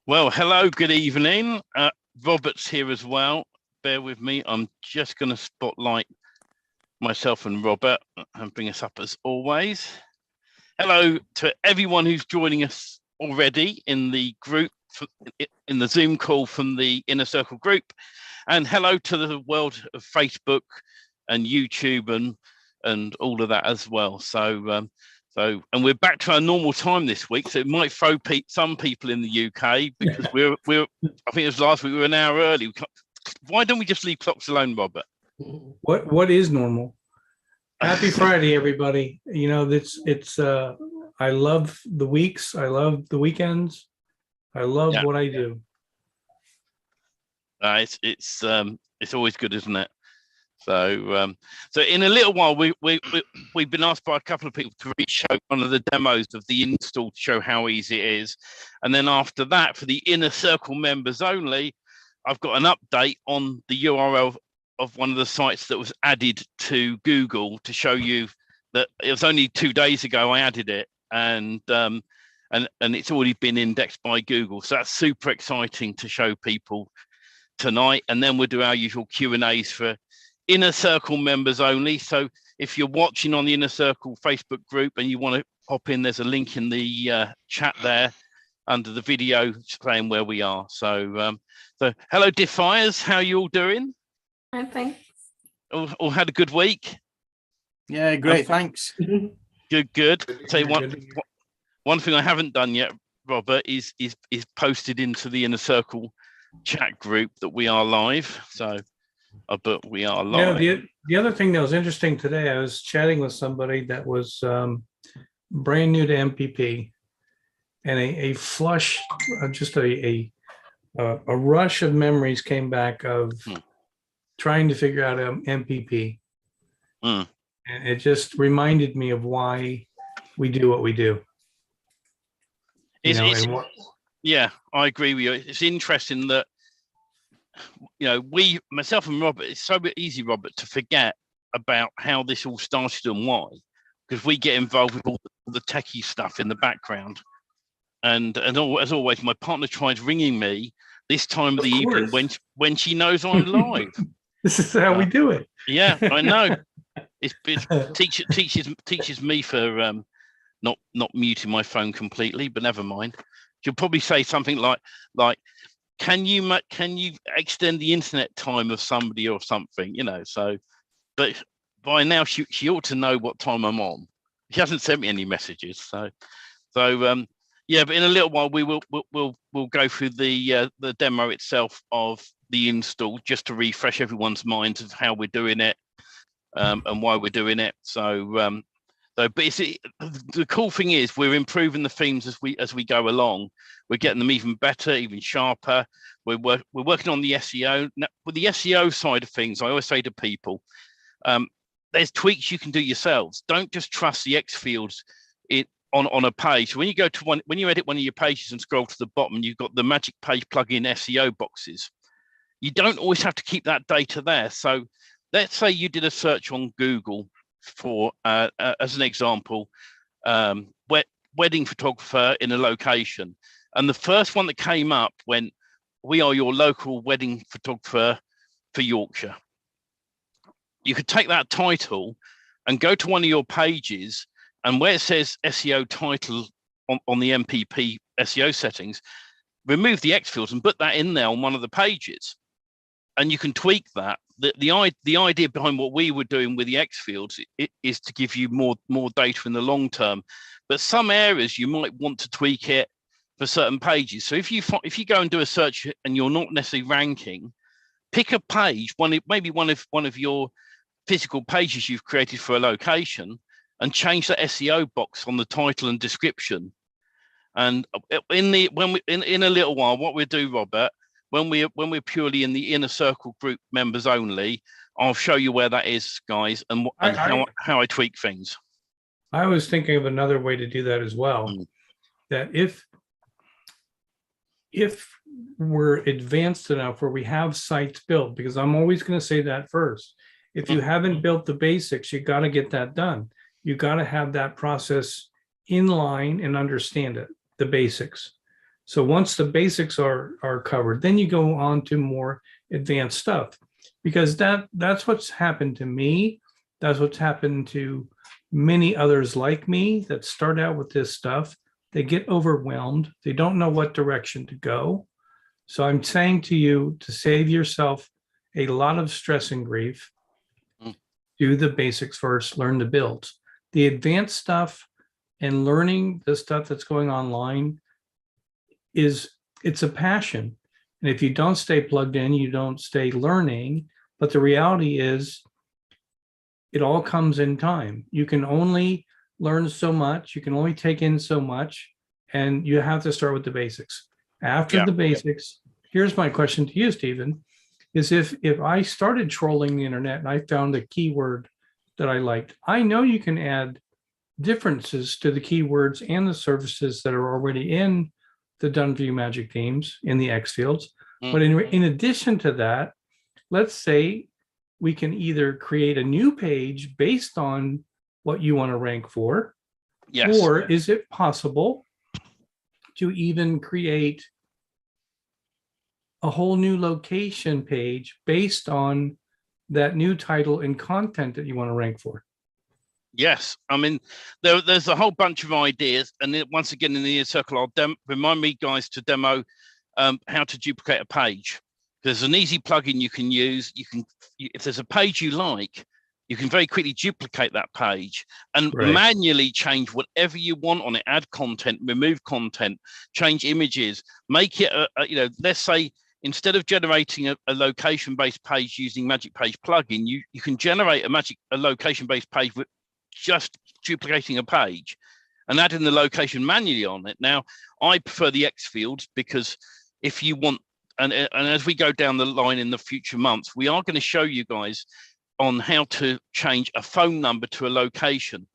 Well, hello, good evening. Robert's here as well. Bear with me. I'm just going to spotlight myself and Robert and bring us up as always. Hello to everyone who's joining us already in the group, in the Zoom call from the Inner Circle group. And hello to the world of Facebook and YouTube and all of that as well. And we're back to our normal time this week, so it might throw some people in the UK because we're I think it was last week we were an hour early. Why don't we just leave clocks alone, Robert? What is normal? Happy Friday, everybody. You know, it's I love the weeks, I love the weekends, I love what I do. It's always good, isn't it? So in a little while, we've been asked by a couple of people to re-show one of the demos of the install to show how easy it is. And then after that, for the Inner Circle members only, I've got an update on the URL of one of the sites that was added to Google to show you that it was only 2 days ago I added it, and it's already been indexed by Google. So that's super exciting to show people tonight. And then we'll do our usual Q&As for Inner Circle members only. So if you're watching on the Inner Circle Facebook group and you want to hop in, there's a link in the chat there under the video saying where we are. So hello DFYers, how are you all doing? I think All had a good week? Yeah, great, thanks. Good. I'll tell you one thing I haven't done yet, Robert, is posted into the Inner Circle chat group that we are live. But we are live. Yeah, the other thing that was interesting today, I was chatting with somebody that was brand new to MPP, and a flush, just a rush of memories came back of trying to figure out MPP. And it just reminded me of why we do what we do. Yeah, I agree with you. It's interesting that, you know, myself and Robert, it's so easy, Robert, to forget about how this all started and why, because we get involved with all the techie stuff in the background. And as always, my partner tries ringing me this time of the evening when she knows I'm live. This is how we do it. Yeah, I know. It teaches me for not muting my phone completely, but never mind. She'll probably say something like, can you extend the internet time of somebody or something, you know? So, but by now she ought to know what time I'm on. She hasn't sent me any messages, so yeah. But in a little while we'll go through the demo itself of the install just to refresh everyone's minds of how we're doing it and why we're doing it. But the cool thing is we're improving the themes as we go along. We're getting them even better, even sharper. We're working on the SEO. Now, with the SEO side of things, I always say to people, there's tweaks you can do yourselves. Don't just trust the X fields on a page. When you edit one of your pages and scroll to the bottom, you've got the Magic Page plugin SEO boxes. You don't always have to keep that data there. So let's say you did a search on Google for as an example, wedding photographer in a location, and the first one that came up went, "We are your local wedding photographer for Yorkshire." You could take that title and go to one of your pages, and where it says SEO title on the MPP SEO settings, remove the X fields and put that in there on one of the pages, and you can tweak that. The idea behind what we were doing with the X fields is to give you more data in the long term, but some areas you might want to tweak it for certain pages. So if you go and do a search and you're not necessarily ranking, pick a page, maybe one of your physical pages you've created for a location, and change the SEO box on the title and description. And in a little while, what we'll do, Robert, when we're purely in the Inner Circle group members only, I'll show you where that is, guys, and how I tweak things. I was thinking of another way to do that as well. That if we're advanced enough where we have sites built, because I'm always going to say that first. If you haven't built the basics, you got to get that done. You got to have that process in line and understand it, the basics. So once the basics are covered, then you go on to more advanced stuff, because that's what's happened to me. That's what's happened to many others like me that start out with this stuff. They get overwhelmed. They don't know what direction to go. So I'm saying to you, to save yourself a lot of stress and grief, do the basics first, learn the builds. The advanced stuff and learning the stuff that's going online it's a passion. And if you don't stay plugged in, you don't stay learning. But the reality is it all comes in time. You can only learn so much, you can only take in so much, and you have to start with the basics. After the basics, here's my question to you, Stephen, is if I started trolling the internet and I found a keyword that I liked, I know you can add differences to the keywords and the services that are already in the DFY Magic Themes in the X fields. But in addition to that, let's say we can either create a new page based on what you want to rank for, or is it possible to even create a whole new location page based on that new title and content that you want to rank for? Yes, I mean, there's a whole bunch of ideas, and once again in the inner circle, I'll remind me guys to demo how to duplicate a page. There's an easy plugin you can use. If there's a page you like, you can very quickly duplicate that page and manually change whatever you want on it. Add content, remove content, change images, make it let's say instead of generating a location-based page using Magic Page plugin, you can generate a location-based page with just duplicating a page and adding the location manually on it. Now, I prefer the X fields because if you want, and as we go down the line in the future months, we are going to show you guys on how to change a phone number to a location.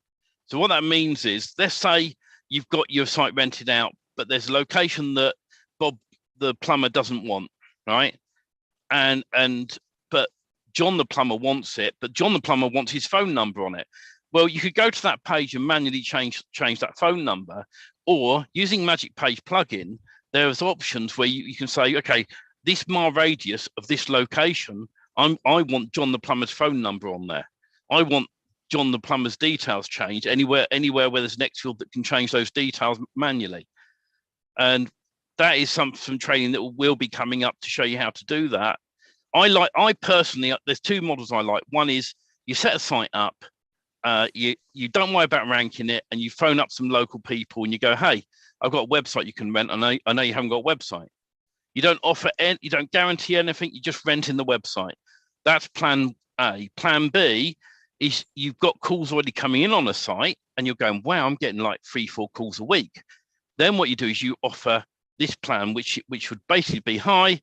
So what that means is, let's say you've got your site rented out, but there's a location that Bob the plumber doesn't want, right? But John the plumber wants it, but John the plumber wants his phone number on it. Well, you could go to that page and manually change that phone number, or using Magic Page plugin, there's options where you can say, okay, this mile radius of this location, I want John the plumber's phone number on there. I want John the plumber's details changed anywhere where there's an X field that can change those details manually. And that is some training that will be coming up to show you how to do that. I personally, there's two models I like. One is you set a site up, you don't worry about ranking it, and you phone up some local people and you go, hey, I've got a website you can rent. I know you haven't got a website. You don't offer you don't guarantee anything, you just rent in the website. That's plan A. Plan B is you've got calls already coming in on a site and you're going, wow, I'm getting like 3-4 calls a week. Then what you do is you offer this plan, which would basically be, hi,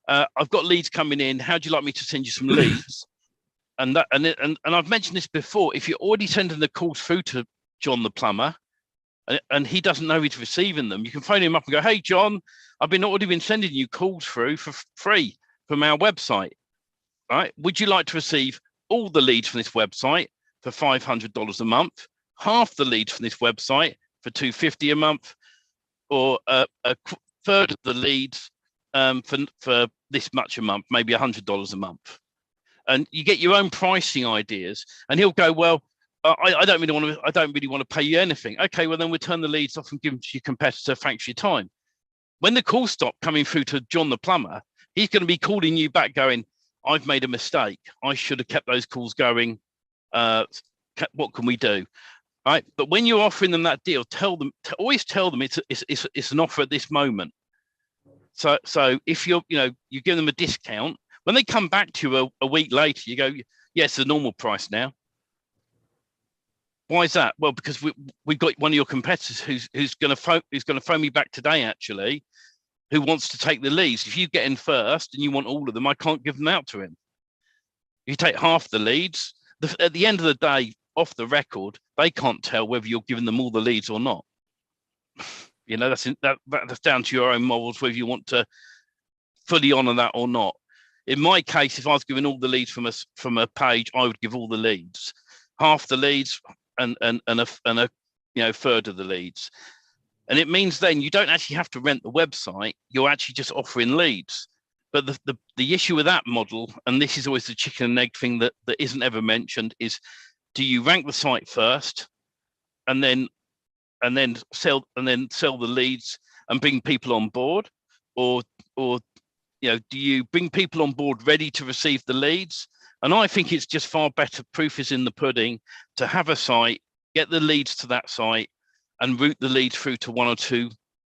I've got leads coming in. How do you like me to send you some leads? And I've mentioned this before. If you're already sending the calls through to John the plumber, and he doesn't know he's receiving them, you can phone him up and go, hey, John, I've already been sending you calls through for free from our website, right? Would you like to receive all the leads from this website for $500 a month, half the leads from this website for $250 a month, or a third of the leads for this much a month, maybe $100 a month? And you get your own pricing ideas, and he'll go, well, I don't really want to pay you anything. Okay, well then we'll turn the leads off and give them to your competitor. Thanks for your time. When the calls stop coming through to John the plumber, he's going to be calling you back going, I've made a mistake. I should have kept those calls going. What can we do? Right. But when you're offering them that deal, always tell them it's an offer at this moment. So if you give them a discount, when they come back to you a week later, you go, yeah, it's the normal price now. Why is that? Well, because we've got one of your competitors who's going to phone me back today, actually, who wants to take the leads. If you get in first and you want all of them, I can't give them out to him. You take half the leads. At the end of the day, off the record, they can't tell whether you're giving them all the leads or not. That's down to your own models, whether you want to fully honour that or not. In my case, if I was giving all the leads from a page, I would give all the leads, half the leads, and a third of the leads. And it means then you don't actually have to rent the website. You're actually just offering leads. But the issue with that model, and this is always the chicken and egg thing that isn't ever mentioned, is do you rank the site first and then sell the leads and bring people on board, or do you bring people on board ready to receive the leads? And I think it's just far better, proof is in the pudding, to have a site, get the leads to that site and route the leads through to one or two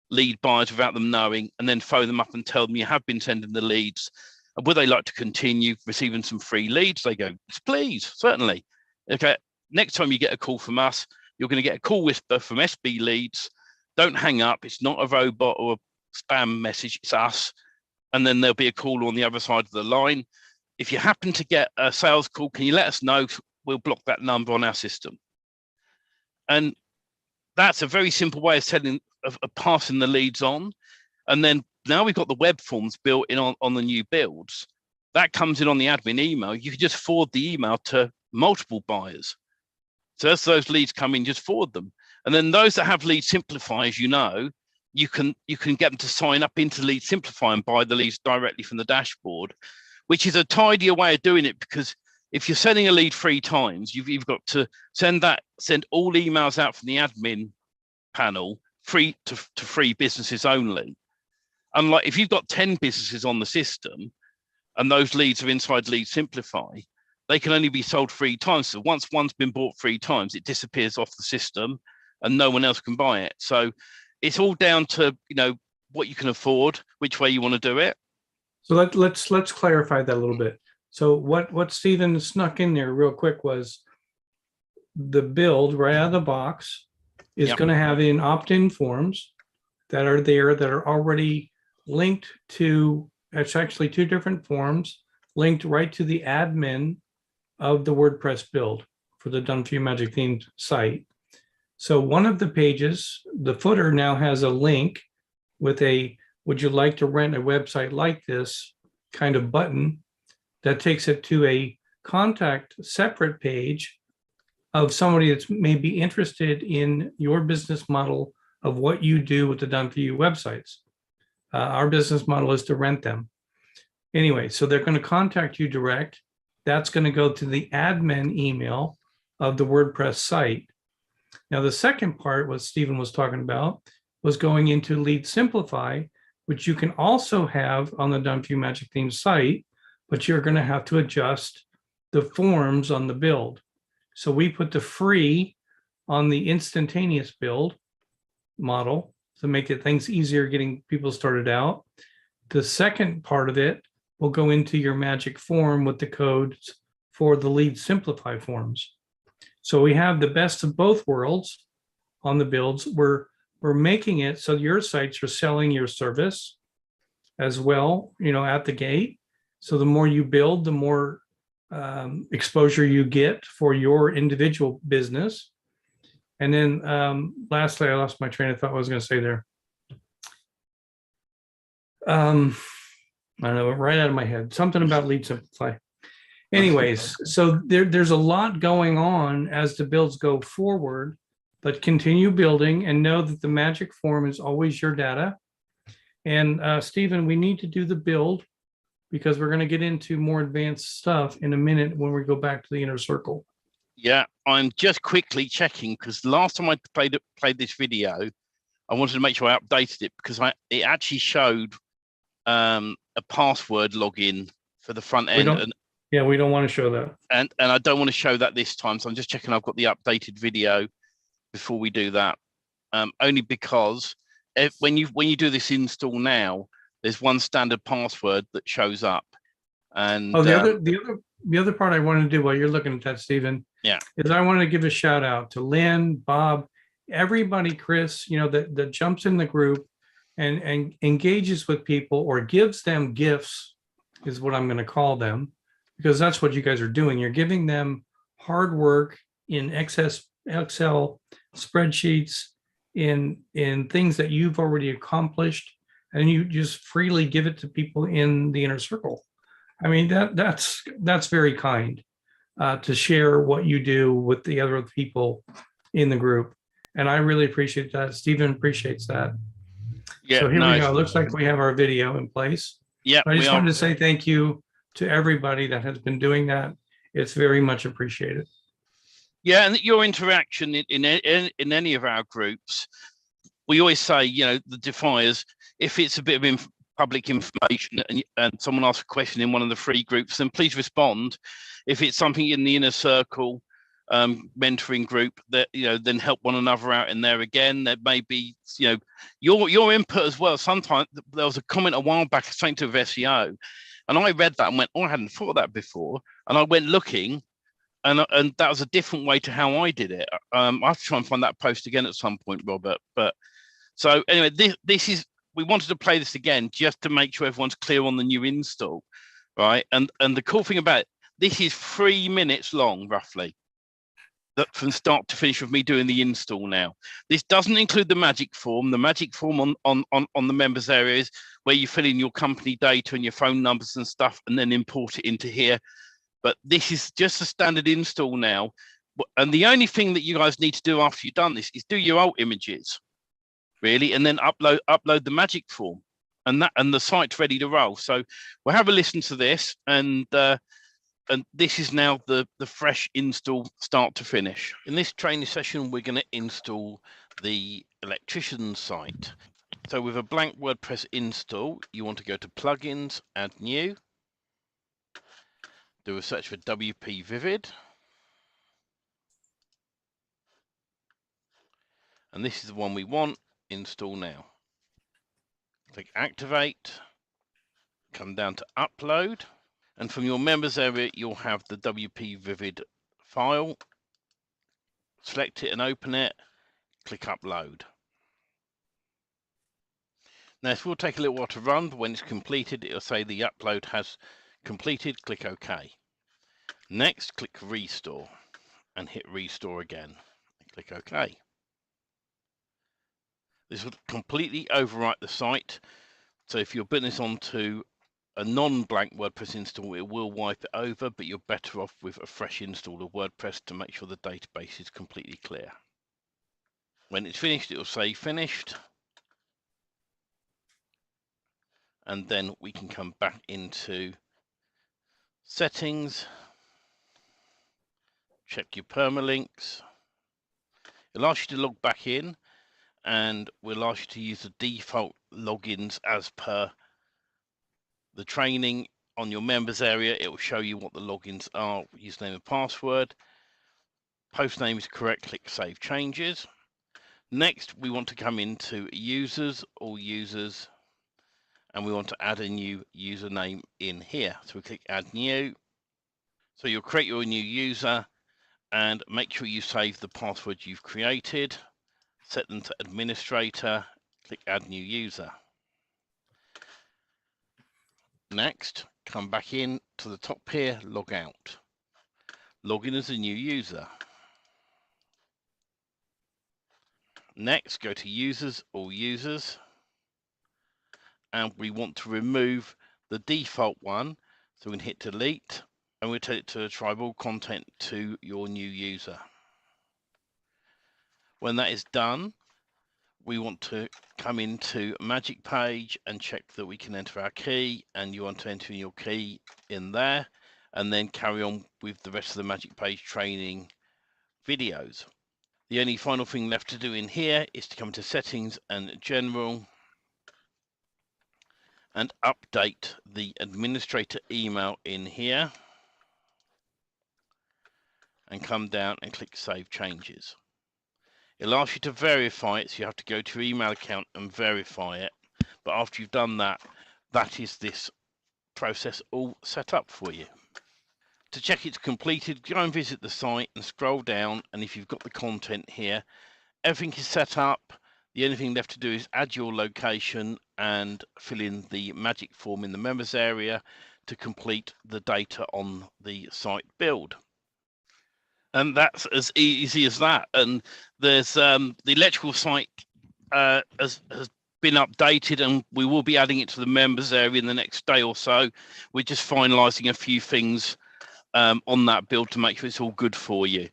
lead buyers without them knowing, and then phone them up and tell them you have been sending the leads. And would they like to continue receiving some free leads? They go, please, certainly. Okay, next time you get a call from us, you're going to get a call whisper from SB Leads. Don't hang up. It's not a robot or a spam message. It's us. And then there'll be a call on the other side of the line. If you happen to get a sales call, can you let us know? We'll block that number on our system. And that's a very simple way of passing the leads on. And then now we've got the web forms built in on the new builds. That comes in on the admin email. You can just forward the email to multiple buyers. So as those leads come in, just forward them. And then those that have Lead Simplify, as you know, you can get them to sign up into Lead Simplify and buy the leads directly from the dashboard, which is a tidier way of doing it, because if you're sending a lead 3 times, you've got to send all emails out from the admin panel free to free businesses only. Unlike if you've got 10 businesses on the system and those leads are inside Lead Simplify, they can only be sold 3 times. So once one's been bought 3 times, it disappears off the system and no one else can buy it. So it's all down to, what you can afford, which way you want to do it. So let's clarify that a little bit. So what Stephen snuck in there real quick was the build right out of the box is going to have in opt-in forms that are there that are already linked to, it's actually 2 different forms linked right to the admin of the WordPress build for the DFY Magic Themes site. So one of the pages, the footer now has a link with a, would you like to rent a website like this kind of button that takes it to a contact separate page of somebody that's maybe interested in your business model of what you do with the DFY websites. Our business model is to rent them. Anyway, so they're going to contact you direct. That's going to go to the admin email of the WordPress site. Now, the second part, what Stephen was talking about, was going into Lead Simplify, which you can also have on the DFY Magic Themes site, but you're going to have to adjust the forms on the build. So we put the free on the instantaneous build model to make things easier getting people started out. The second part of it will go into your magic form with the codes for the Lead Simplify forms. So we have the best of both worlds on the builds. We're making it so your sites are selling your service as well, at the gate. So the more you build, the more exposure you get for your individual business. And then lastly, I lost my train of thought. What I was going to say there. I don't know, right out of my head. Something about Lead Simplify. Anyways, so there's a lot going on as the builds go forward, but continue building and know that the magic form is always your data. And Stephen, we need to do the build because we're going to get into more advanced stuff in a minute when we go back to the inner circle. Yeah, I'm just quickly checking because last time I played this video, I wanted to make sure I updated it because it actually showed a password login for the front end. Yeah, we don't want to show that. And I don't want to show that this time. So I'm just checking I've got the updated video before we do that. Only because when you do this install now, there's one standard password that shows up. And the other part I wanted to do while you're looking at that, Stephen, is I wanted to give a shout out to Lynn, Bob, everybody, Chris, that jumps in the group and engages with people or gives them gifts is what I'm going to call them. Because that's what you guys are doing. You're giving them hard work in Excel spreadsheets, in things that you've already accomplished, and you just freely give it to people in the inner circle. I mean, that's very kind to share what you do with the other people in the group. And I really appreciate that. Stephen appreciates that. Yeah, So here we nice. go. Looks like we have our video in place. Yeah, I just we wanted are. to say thank you to everybody that has been doing that. It's very much appreciated. Yeah, and your interaction in any of our groups, we always say, you know, the defiers, if it's a bit of public information and someone asks a question in one of the free groups, then please respond. If it's something in the inner circle mentoring group, that, you know, then help one another out in there again. There may be, you know, your input as well. Sometimes there was a comment a while back saying to SEO, and I read that and went, oh, I hadn't thought of that before. And I went looking, and that was a different way to how I did it. I have to try and find that post again at some point, Robert. But so anyway, this is, we wanted to play this again just to make sure everyone's clear on the new install, right? And the cool thing about it, this is 3 minutes long, roughly, that from start to finish of me doing the install now. This doesn't include the magic form. The magic form on the members area is where you fill in your company data and your phone numbers and stuff, and then import it into here. But this is just a standard install now. And the only thing that you guys need to do after you've done this is do your alt images, really, and then upload the magic form, and the site's ready to roll. So we'll have a listen to this, and this is now the fresh install start to finish. In this training session, we're going to install the electrician site. So with a blank WordPress install, you want to go to plugins, add new, do a search for WP Vivid, and this is the one we want. Install now. Click activate, come down to upload, and from your members area you'll have the WP Vivid file. Select it and open it, click upload. Now this will take a little while to run, but when it's completed it'll say the upload has completed. Click OK. Next, click restore and hit restore again. Click OK. This will completely overwrite the site. So if you're putting this onto a non-blank WordPress install, it will wipe it over, but you're better off with a fresh install of WordPress to make sure the database is completely clear. When it's finished, it will say finished. And then we can come back into settings, check your permalinks. It'll ask you to log back in, and we'll ask you to use the default logins as per the training. On your members area, it will show you what the logins are, username and password. Post name is correct, click save changes. Next, we want to come into users, all users, and we want to add a new username in here. So we click add new. So you'll create your new user and make sure you save the password you've created. Set them to administrator, click add new user. Next, come back in to the top here, log out. Log in as a new user. Next, go to users, all users, and we want to remove the default one. So we can hit delete, and we'll take it to tribal content to your new user. When that is done, we want to come into Magic Page and check that we can enter our key, and you want to enter your key in there, and then carry on with the rest of the Magic Page training videos. The only final thing left to do in here is to come to settings and general and update the administrator email in here, and come down and click save changes. It'll ask you to verify it, so you have to go to your email account and verify it. But after you've done that, that is this process all set up for you. To check it's completed, go and visit the site and scroll down, and if you've got the content here, everything is set up. The only thing left to do is add your location and fill in the magic form in the members area to complete the data on the site build. And that's as easy as that. And there's the electrical site has been updated, and we will be adding it to the members area in the next day or so. We're just finalizing a few things on that build to make sure it's all good for you.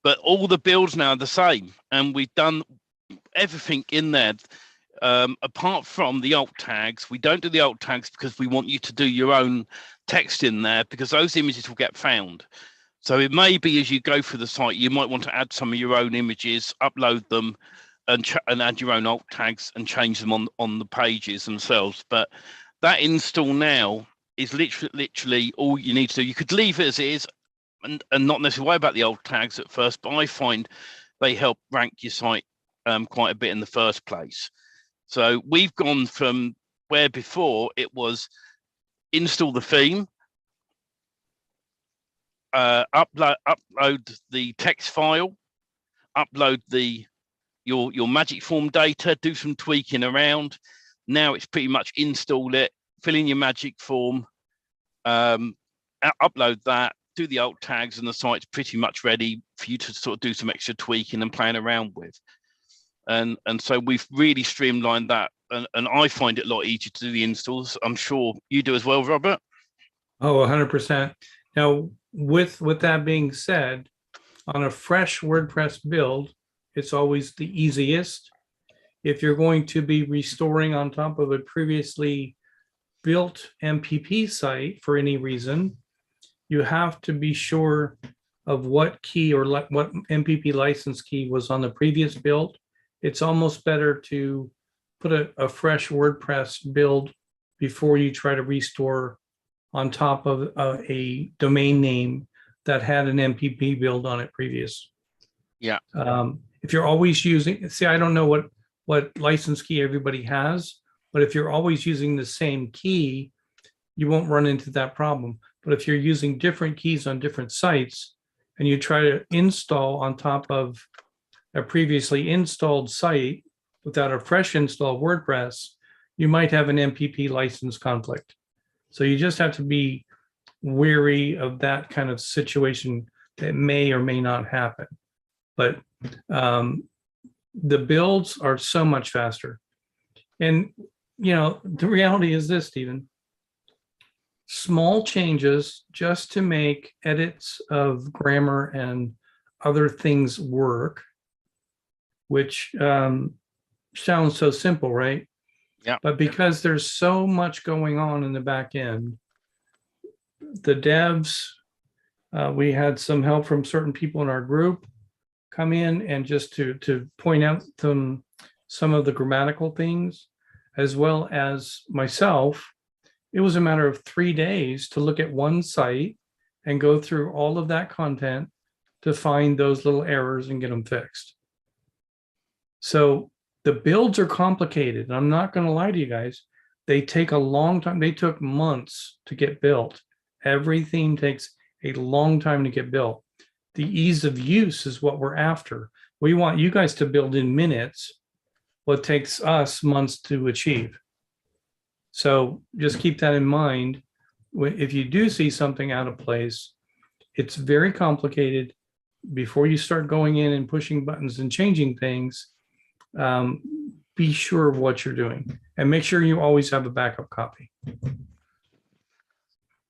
but all the builds now are the same, and we've done everything in there. Apart from the alt tags, we don't do the alt tags because we want you to do your own text in there, because those images will get found. So it may be as you go through the site, you might want to add some of your own images, upload them, and add your own alt tags and change them on the pages themselves. But that install now is literally all you need to do. You could leave it as it is and not necessarily worry about the alt tags at first, but I find they help rank your site quite a bit in the first place. So we've gone from where before it was install the theme, upload the text file, upload your magic form data, do some tweaking around. Now it's pretty much install it, fill in your magic form, upload that, do the alt tags, and the site's pretty much ready for you to sort of do some extra tweaking and playing around with. And so we've really streamlined that, and I find it a lot easier to do the installs. I'm sure you do as well, Robert. Oh, 100%. Now, with that being said, on a fresh WordPress build, it's always the easiest. If you're going to be restoring on top of a previously built MPP site for any reason, you have to be sure of what key or what MPP license key was on the previous build. It's almost better to put a fresh WordPress build before you try to restore on top of a domain name that had an MPP build on it previous. Yeah. If you're always using, see, I don't know what license key everybody has, but if you're always using the same key, you won't run into that problem. But if you're using different keys on different sites and you try to install on top of a previously installed site without a fresh install of WordPress, you might have an MPP license conflict. So you just have to be wary of that kind of situation that may or may not happen. But the builds are so much faster. And, you know, the reality is this, Stephen, small changes just to make edits of grammar and other things work, which sounds so simple, right? Yeah. But because there's so much going on in the back end, the devs, we had some help from certain people in our group come in and just to point out some of the grammatical things, as well as myself. It was a matter of 3 days to look at one site and go through all of that content to find those little errors and get them fixed. So the builds are complicated. And I'm not going to lie to you guys. They take a long time. They took months to get built. Every theme takes a long time to get built. The ease of use is what we're after. We want you guys to build in minutes what takes us months to achieve. So just keep that in mind. If you do see something out of place, it's very complicated. Before you start going in and pushing buttons and changing things, be sure of what you're doing and make sure you always have a backup copy.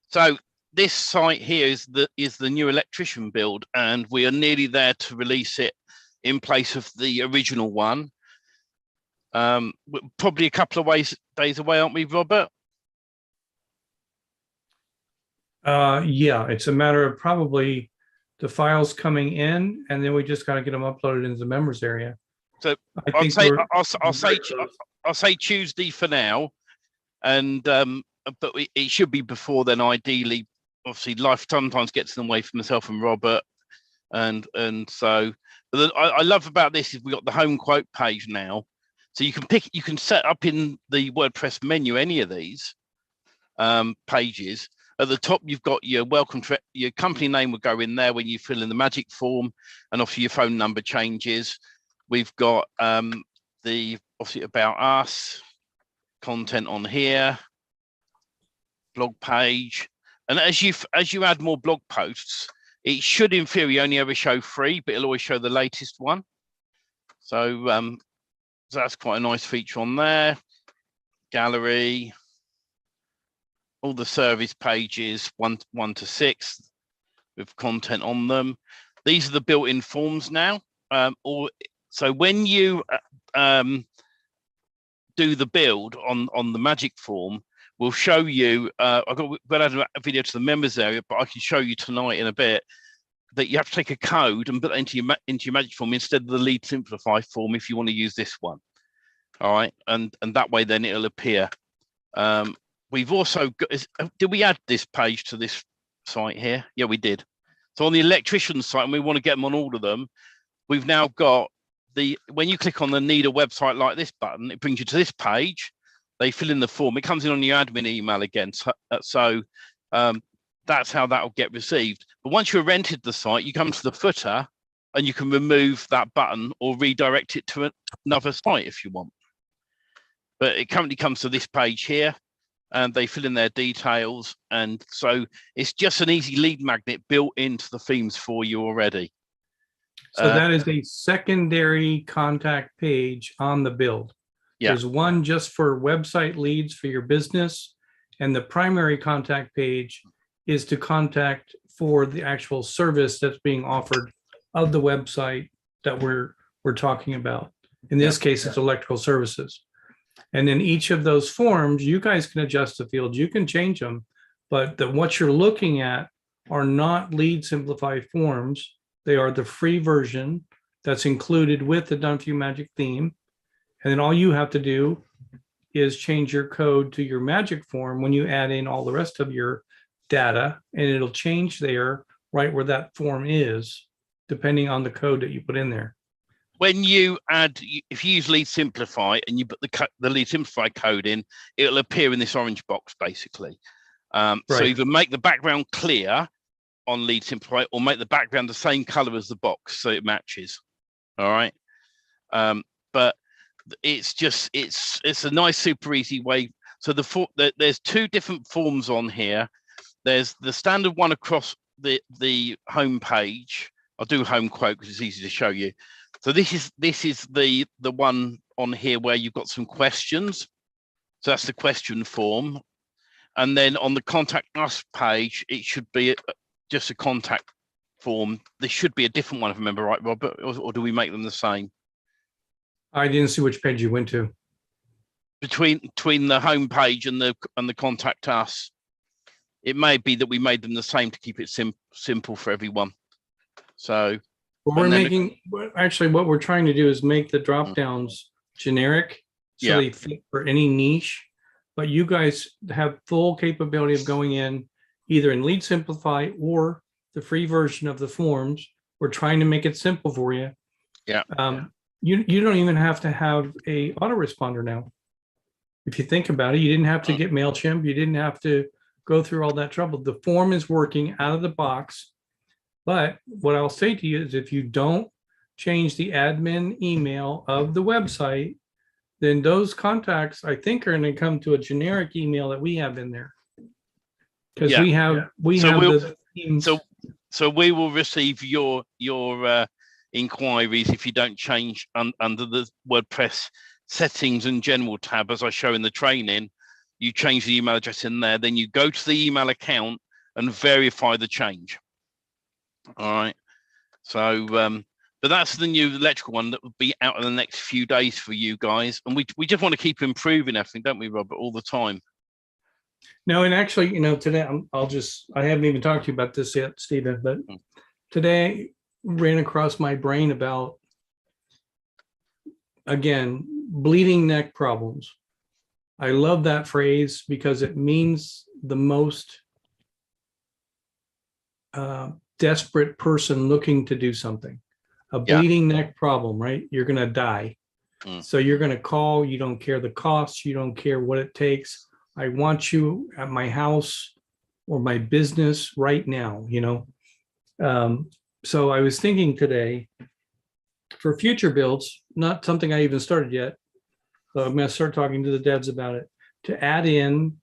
So this site here is the new electrician build, and we are nearly there to release it in place of the original one. Probably a couple of days away, aren't we, Robert? Yeah, it's a matter of probably the files coming in, and then we just got to get them uploaded into the members area. So I'll say Tuesday for now, and but it should be before then. Ideally, obviously, life sometimes gets in the way for myself and Robert, and so. But I love about this is we got the home quote page now, so you can set up in the WordPress menu any of these pages. At the top, you've got your welcome to your company name will go in there when you fill in the magic form, and obviously your phone number changes. We've got the obviously about us content on here, blog page, and as you add more blog posts, it should in theory only ever show 3, but it'll always show the latest one. So that's quite a nice feature on there. Gallery, all the service pages 1 to 6 with content on them. these are the built-in forms now. So when you do the build on the Magic form, we'll show you. We'll add a video to the members area, but I can show you tonight in a bit that you have to take a code and put that into your Magic form instead of the Lead Simplify form if you want to use this one. All right, and that way then it'll appear. We've also got. Did we add this page to this site here? Yeah, we did. So on the electrician site, and we want to get them on all of them, we've now got when you click on the need a website like this button, it brings you to this page. They fill in the form. It comes in on your admin email again. So that's how that will get received. But once you've rented the site, you come to the footer and you can remove that button or redirect it to another site if you want. But it currently comes to this page here and they fill in their details. And so it's just an easy lead magnet built into the themes for you already. So that is a secondary contact page on the build. Yeah. There's one just for website leads for your business, and the primary contact page is to contact for the actual service that's being offered of the website that we're talking about. In this case, it's electrical services. And then each of those forms, you guys can adjust the fields, you can change them, but what you're looking at are not Lead Simplify forms. They are the free version that's included with the DFY Magic theme. And then all you have to do is change your code to your Magic form when you add in all the rest of your data, and it'll change there right where that form is, depending on the code that you put in there. When you if you use Lead Simplify and you put the Lead Simplify code in, it'll appear in this orange box, basically. Right. So either make the background clear on Lead Simplify or make the background the same color as the box so it matches. All right. But it's just, it's a nice, super easy way. So there's two different forms on here. There's the standard one across the home page. I'll do home quote because it's easy to show you. So this is the one on here where you've got some questions. So that's the question form. And then on the contact us page, it should be just a contact form. There should be a different one, if I remember right, Robert, or do we make them the same? I didn't see which page you went to. Between the home page and the contact us, it may be that we made them the same to keep it simple for everyone. So actually what we're trying to do is make the drop downs generic so they fit for any niche, but you guys have full capability of going in either in Lead Simplify or the free version of the forms. We're trying to make it simple for you. Yeah. You don't even have to have a autoresponder now. If you think about it, you didn't have to get MailChimp. You didn't have to go through all that trouble. The form is working out of the box. But what I'll say to you is if you don't change the admin email of the website, then those contacts, I think, are going to come to a generic email that we have in there. Because so we will receive your inquiries if you don't change under the WordPress settings and general tab, as I show in the training. You change the email address in there, then you go to the email account and verify the change. All right. So, but that's the new electrical one that will be out in the next few days for you guys. And we just want to keep improving everything, don't we, Robert, all the time? No, and actually, today I haven't even talked to you about this yet, Stephen, but today ran across my brain about, again, bleeding neck problems. I love that phrase because it means the most desperate person looking to do something. A bleeding neck problem, right? You're going to die. So you're going to call. You don't care the cost. You don't care what it takes. I want you at my house or my business right now, So I was thinking today for future builds, not something I even started yet. So I'm going to start talking to the devs about it, to add in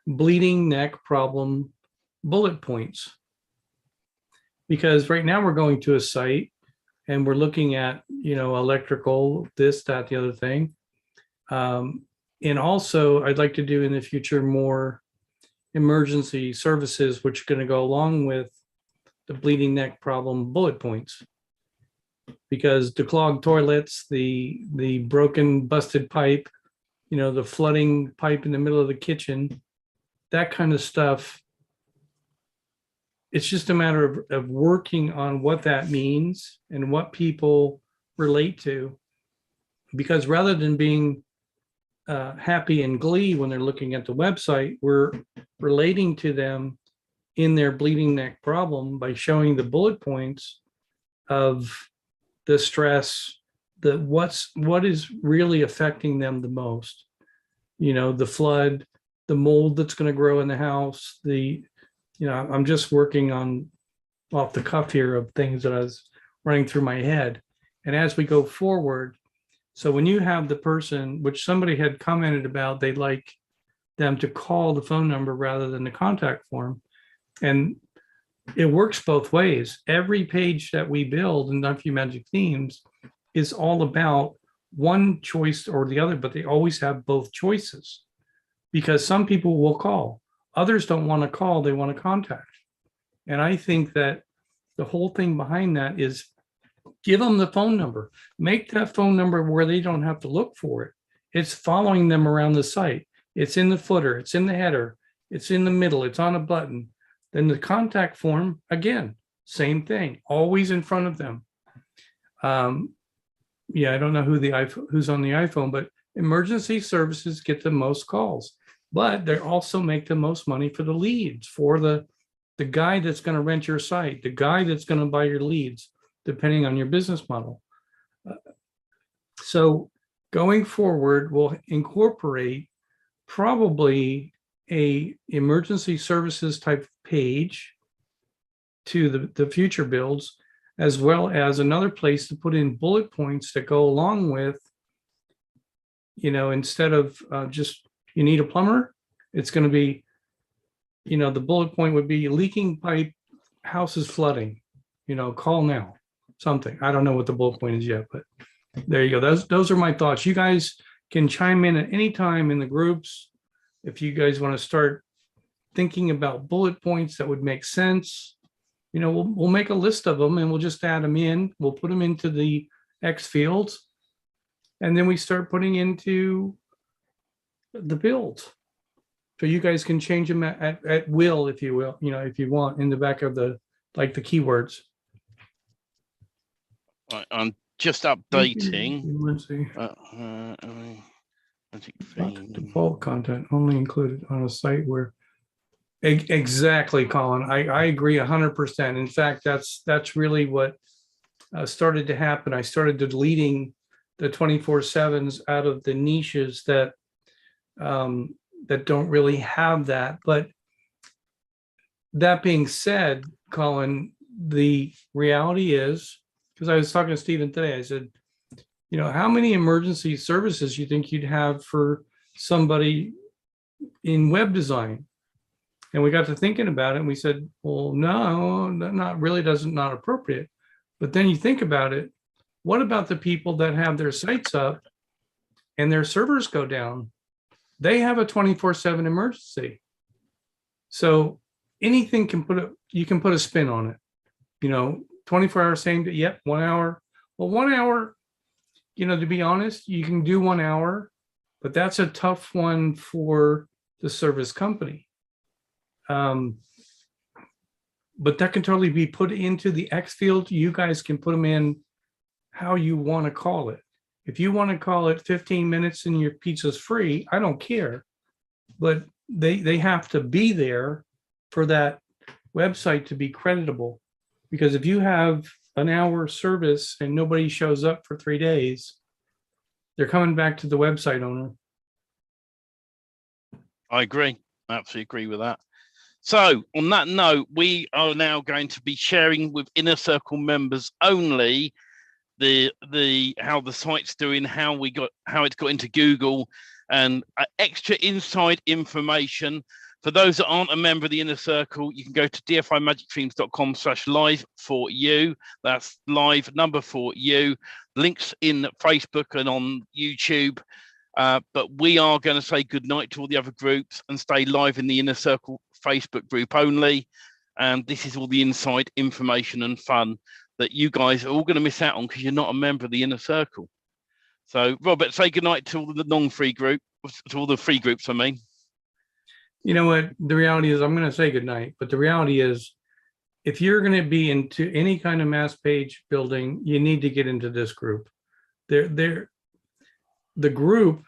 bleeding neck problem bullet points. Because right now we're going to a site and we're looking at, electrical, this, that, the other thing. And also I'd like to do in the future more emergency services, which are going to go along with the bleeding neck problem bullet points. Because the clogged toilets, the broken, busted pipe, the flooding pipe in the middle of the kitchen, that kind of stuff. It's just a matter of working on what that means and what people relate to. Because rather than being happy and glee when they're looking at the website, we're relating to them in their bleeding neck problem by showing the bullet points of the stress, what is really affecting them the most. The flood, the mold that's going to grow in the house, I'm just working on off the cuff here of things that I was running through my head. And as we go forward, so when you have the person, which somebody had commented about, they'd like them to call the phone number rather than the contact form. And it works both ways. Every page that we build in DFY Magic Themes is all about one choice or the other, but they always have both choices because some people will call. Others don't want to call, they want to contact. And I think that the whole thing behind that is give them the phone number. Make that phone number where they don't have to look for it. It's following them around the site. It's in the footer, it's in the header, it's in the middle, it's on a button. Then the contact form, again, same thing, always in front of them. I don't know who's on the iPhone, but emergency services get the most calls, but they also make the most money for the leads, for the guy that's going to rent your site, the guy that's going to buy your leads, depending on your business model. So going forward, we'll incorporate probably a emergency services type page to the future builds, as well as another place to put in bullet points that go along with, instead of just you need a plumber, it's going to be, the bullet point would be leaking pipe, house is flooding, call now, something. I don't know what the bullet point is yet, but there you go. Those are my thoughts. You guys can chime in at any time in the groups. If you guys want to start thinking about bullet points that would make sense, we'll make a list of them and we'll just add them in. We'll put them into the X fields, and then we start putting into the build. So you guys can change them at will, if you will, if you want, in the back of the keywords. I'm just updating. Let's see. Default content only included on a site where exactly, Colin. I agree 100%. In fact, that's really what started to happen. I started deleting the 24/7s out of the niches that don't really have that. But that being said, Colin, the reality is, because I was talking to Stephen today, I said, how many emergency services you think you'd have for somebody in web design? And we got to thinking about it, and we said, well, no, not really, not appropriate. But then you think about it, what about the people that have their sites up and their servers go down? They have a 24/7 emergency. So anything you can put a spin on it. 24 hours same day, yep, 1 hour. Well, 1 hour, to be honest, you can do 1 hour, but that's a tough one for the service company. But that can totally be put into the X field. You guys can put them in how you want to call it. If you want to call it 15 minutes and your pizza's free, I don't care. But they have to be there for that website to be creditable. Because if you have an hour service and nobody shows up for 3 days, they're coming back to the website owner. I agree. I absolutely agree with that. So on that note, we are now going to be sharing with Inner Circle members only the how the site's doing, how it's got into Google, and extra inside information. For those that aren't a member of the Inner Circle, you can go to dfymagicthemes.com/live for you. That's live number for you. Links in Facebook and on YouTube. But we are going to say goodnight to all the other groups and stay live in the Inner Circle Facebook group only. and this is all the inside information and fun that you guys are all going to miss out on because you're not a member of the inner circle. So, Robert, say goodnight to all the non-free group, to all the free groups, I mean. You know what? The reality is, I'm going to say goodnight, but the reality is, if you're going to be into any kind of mass page building, you need to get into this group. The group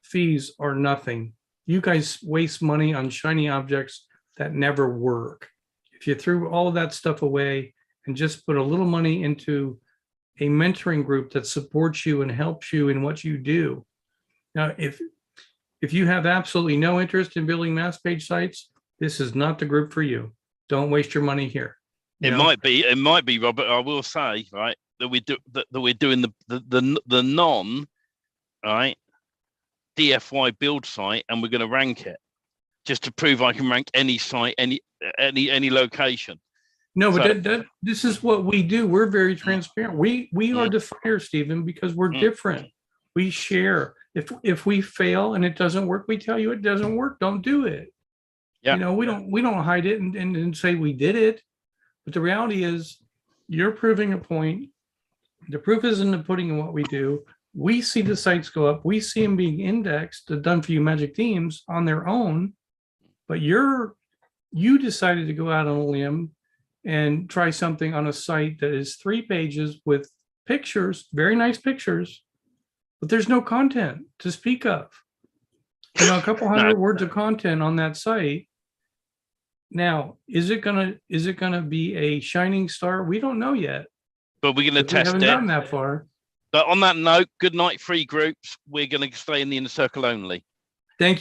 fees are nothing. You guys waste money on shiny objects that never work. If you threw all of that stuff away and just put a little money into a mentoring group that supports you and helps you in what you do. Now, if you have absolutely no interest in building mass page sites, this is not the group for you. Don't waste your money here. It might be, Robert. I will say, right, that we're doing the non, right, DFY build site, and we're going to rank it just to prove I can rank any site, any location. No, but this is what we do. We're very transparent. We are definers, Stephen, because we're different. We share. If we fail and it doesn't work, we tell you it doesn't work. Don't do it. Yeah. You know, we don't hide it and say we did it. But the reality is, you're proving a point. The proof is in the pudding in what we do. We see the sites go up. We see them being indexed to Done For You Magic Themes on their own. But you decided to go out on a limb and try something on a site that is 3 pages with pictures, very nice pictures, but there's no content to speak of. You know, a couple hundred words of content on that site. Now, is it gonna be a shining star? We don't know yet. But we're gonna test it. We haven't gotten that far. But on that note, good night, free groups. We're gonna stay in the inner circle only.